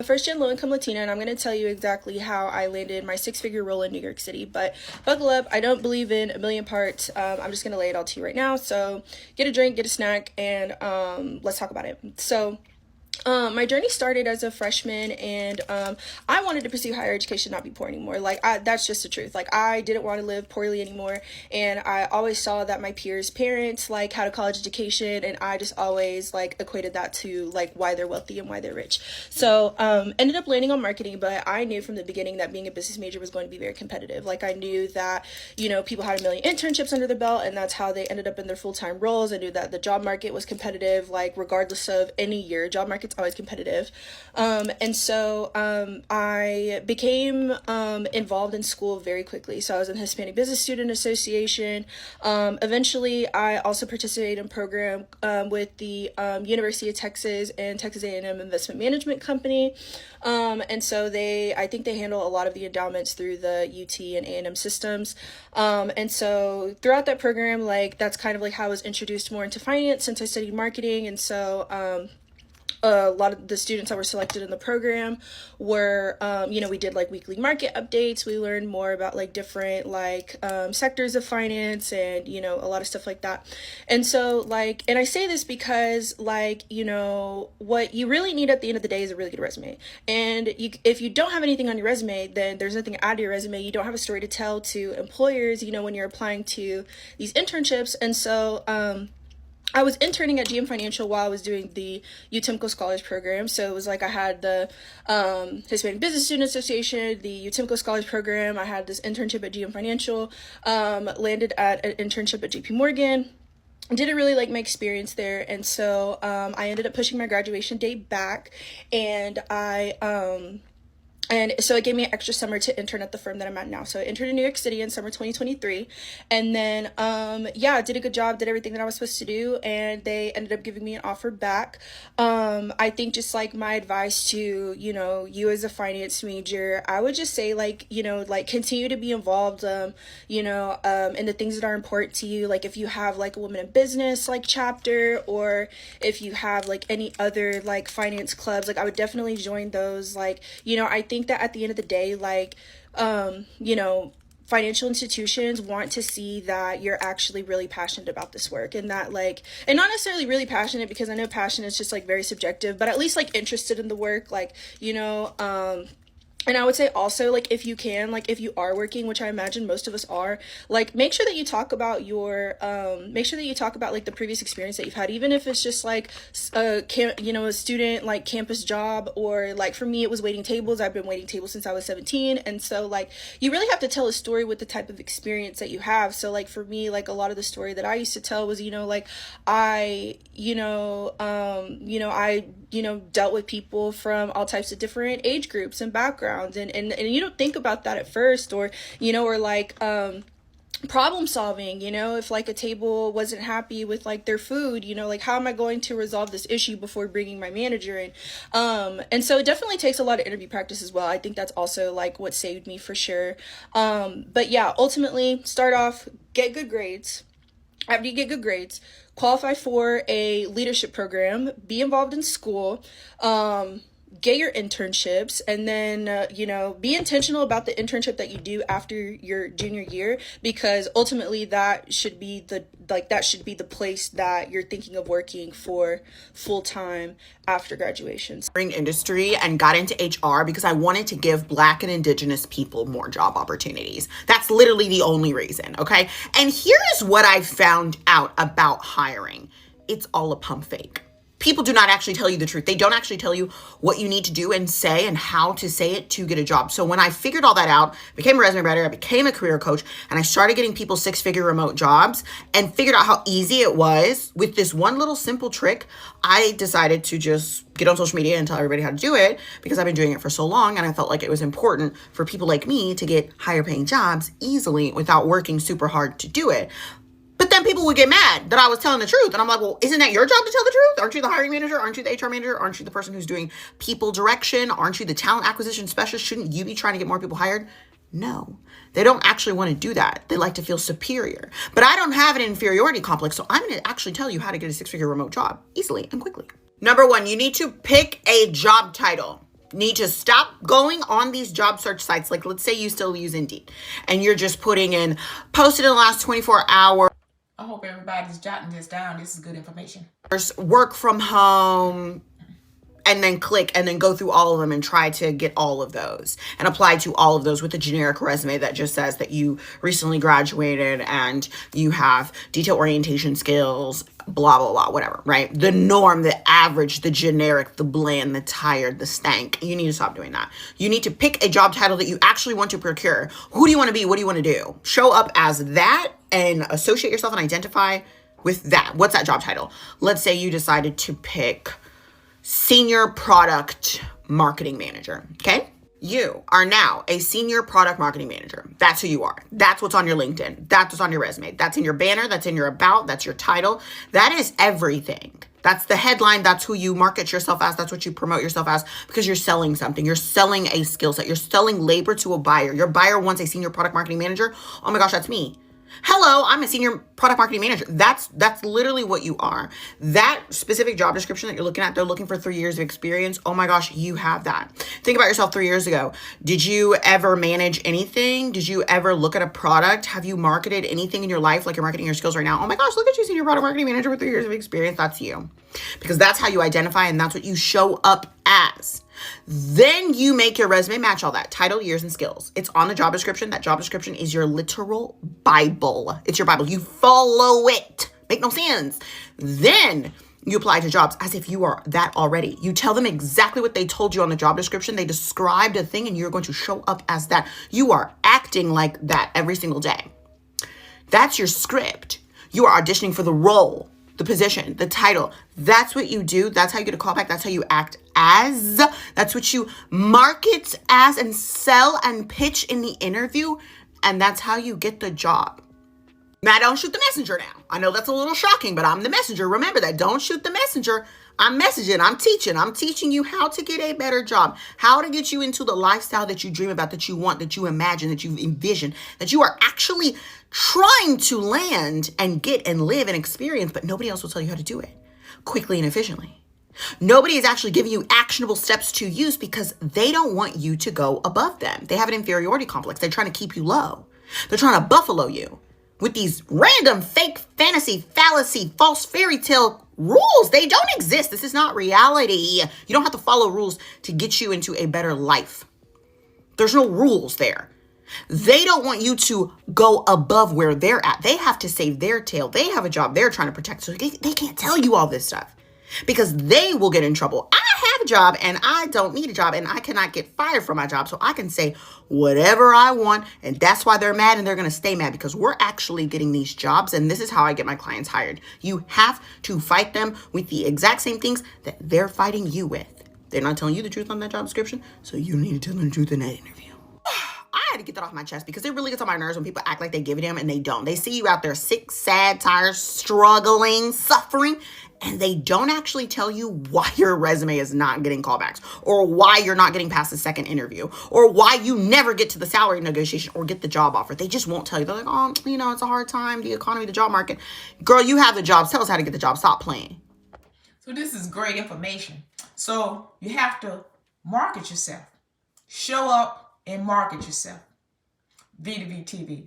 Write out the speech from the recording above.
a first-gen low-income Latina, and I'm going to tell you exactly how I landed my six-figure role in New York City. But buckle up, I don't believe in a million parts. I'm just going to lay it all to you right now. So get a drink, get a snack, and let's talk about it. So my journey started as a freshman, and I wanted to pursue higher education, not be poor anymore. That's just the truth. I didn't want to live poorly anymore, and I always saw that my peers' parents had a college education, and I just always equated that to why they're wealthy and why they're rich. So ended up landing on marketing, but I knew from the beginning that being a business major was going to be very competitive. I knew that people had a million internships under their belt, and that's how they ended up in their full-time roles. I knew that the job market was competitive, regardless of any year. Job market's always competitive. And so I became involved in school very quickly. So I was in the Hispanic Business Student Association. Eventually, I also participated in a program with the University of Texas and Texas A&M Investment Management Company. And so I think they handle a lot of the endowments through the UT and A&M systems. And so throughout that program, that's kind of how I was introduced more into finance since I studied marketing. And so a lot of the students that were selected in the program were, we did weekly market updates. We learned more about different sectors of finance and, a lot of stuff like that. And so and I say this because what you really need at the end of the day is a really good resume. And if you don't have anything on your resume, then there's nothing to add to your resume. You don't have a story to tell to employers, when you're applying to these internships. And so, I was interning at GM Financial while I was doing the 𝐬𝐮𝐬𝐽 Scholars Program. So it was I had the Hispanic Business Student Association, the 𝐬𝐮𝐬𝐽 Scholars Program. I had this internship at GM Financial, landed at an internship at JP Morgan. Didn't really like my experience there. And so I ended up pushing my graduation date back, and And so it gave me an extra summer to intern at the firm that I'm at now. So I interned in New York City in summer 2023. And then, did a good job, did everything that I was supposed to do. And they ended up giving me an offer back. I think just my advice to, you as a finance major, I would just say continue to be involved, in the things that are important to you. If you have a women in business, chapter, or if you have any other finance clubs, I would definitely join those. I think that at the end of the day, financial institutions want to see that you're actually really passionate about this work, and that and not necessarily really passionate, because I know passion is just very subjective, but at least interested in the work, and I would say also, if you can, if you are working, which I imagine most of us are, make sure that you talk about the previous experience that you've had, even if it's just a student, campus job, or for me, it was waiting tables. I've been waiting tables since I was 17. And so you really have to tell a story with the type of experience that you have. So for me, a lot of the story that I used to tell was, I dealt with people from all types of different age groups and backgrounds, and you don't think about that at first, or problem solving, if a table wasn't happy with their food, how am I going to resolve this issue before bringing my manager in? And so it definitely takes a lot of interview practice as well. I think that's also what saved me for sure. But yeah, ultimately start off, get good grades. After you get good grades, qualify for a leadership program, be involved in school, get your internships, and then, be intentional about the internship that you do after your junior year, because ultimately that should be the place that you're thinking of working for full-time after graduation. Industry and got into HR because I wanted to give Black and Indigenous people more job opportunities. That's literally the only reason, okay? And here's what I found out about hiring. It's all a pump fake. People do not actually tell you the truth. They don't actually tell you what you need to do and say and how to say it to get a job. So when I figured all that out, became a resume writer, I became a career coach, and I started getting people six-figure remote jobs and figured out how easy it was with this one little simple trick, I decided to just get on social media and tell everybody how to do it, because I've been doing it for so long, and I felt like it was important for people like me to get higher paying jobs easily without working super hard to do it. But then people would get mad that I was telling the truth. And I'm like, well, isn't that your job to tell the truth? Aren't you the hiring manager? Aren't you the HR manager? Aren't you the person who's doing people direction? Aren't you the talent acquisition specialist? Shouldn't you be trying to get more people hired? No, they don't actually want to do that. They like to feel superior. But I don't have an inferiority complex, so I'm going to actually tell you how to get a six-figure remote job easily and quickly. Number one, you need to pick a job title. need to stop going on these job search sites. Like, let's say you still use Indeed and you're just putting in posted in the last 24 hours. I hope everybody's jotting this down. This is good information. Work from home, and then click and then go through all of them and try to get all of those and apply to all of those with a generic resume that just says that you recently graduated and you have detail orientation skills, blah, blah, blah, whatever, right? The norm, the average, the generic, the bland, the tired, the stank. You need to stop doing that. You need to pick a job title that you actually want to procure. Who do you want to be? What do you want to do? Show up as that and associate yourself and identify with that. What's that job title? Let's say you decided to pick Senior Product Marketing Manager, okay? You are now a Senior Product Marketing Manager. That's who you are. That's what's on your LinkedIn. That's what's on your resume. That's in your banner. That's in your about. That's your title. That is everything. That's the headline. That's who you market yourself as. That's what you promote yourself as, because you're selling something. You're selling a skill set. You're selling labor to a buyer. Your buyer wants a Senior Product Marketing Manager. Oh my gosh, that's me. Hello, I'm a Senior Product Marketing Manager. That's literally what you are. That specific job description that you're looking at, they're looking for 3 years of experience. Oh my gosh, you have that. Think about yourself 3 years ago. Did you ever manage anything? Did you ever look at a product? Have you marketed anything in your life like you're marketing your skills right now? Oh my gosh, look at you, Senior Product Marketing Manager with 3 years of experience. That's you. Because that's how you identify and that's what you show up as. Then you make your resume match all that. Title, years, and skills. It's on the job description. That job description is your literal Bible. It's your Bible. You follow it. Make no sense. Then you apply to jobs as if you are that already. You tell them exactly what they told you on the job description. They described a thing and you're going to show up as that. You are acting like that every single day. That's your script. You are auditioning for the role, the position, the title. That's what you do. That's how you get a callback. That's how you act as. That's what you market as and sell and pitch in the interview. And that's how you get the job. Now, don't shoot the messenger now. I know that's a little shocking, but I'm the messenger. Remember that. Don't shoot the messenger. I'm messaging. I'm teaching. I'm teaching you how to get a better job, how to get you into the lifestyle that you dream about, that you want, that you imagine, that you envision, that you are actually trying to land and get and live and experience, but nobody else will tell you how to do it quickly and efficiently. Nobody is actually giving you actionable steps to use because they don't want you to go above them. They have an inferiority complex. They're trying to keep you low. They're trying to buffalo you with these random fake fantasy, fallacy, false fairy tale rules. They don't exist. This is not reality. You don't have to follow rules to get you into a better life. There's no rules there. They don't want you to go above where they're at. They have to save their tail. They have a job they're trying to protect. So they can't tell you all this stuff because they will get in trouble. I have a job and I don't need a job and I cannot get fired from my job. So I can say whatever I want. And that's why they're mad and they're going to stay mad because we're actually getting these jobs. And this is how I get my clients hired. You have to fight them with the exact same things that they're fighting you with. They're not telling you the truth on that job description. So you need to tell them the truth in that interview. I had to get that off my chest because it really gets on my nerves when people act like they give a damn and they don't. They see you out there sick, sad, tired, struggling, suffering, and they don't actually tell you why your resume is not getting callbacks or why you're not getting past the second interview or why you never get to the salary negotiation or get the job offer. They just won't tell you. They're like, oh, it's a hard time, the economy, the job market. Girl, you have the jobs. Tell us how to get the job. Stop playing. So this is great information. So you have to market yourself. Show up and market yourself. V2V TV.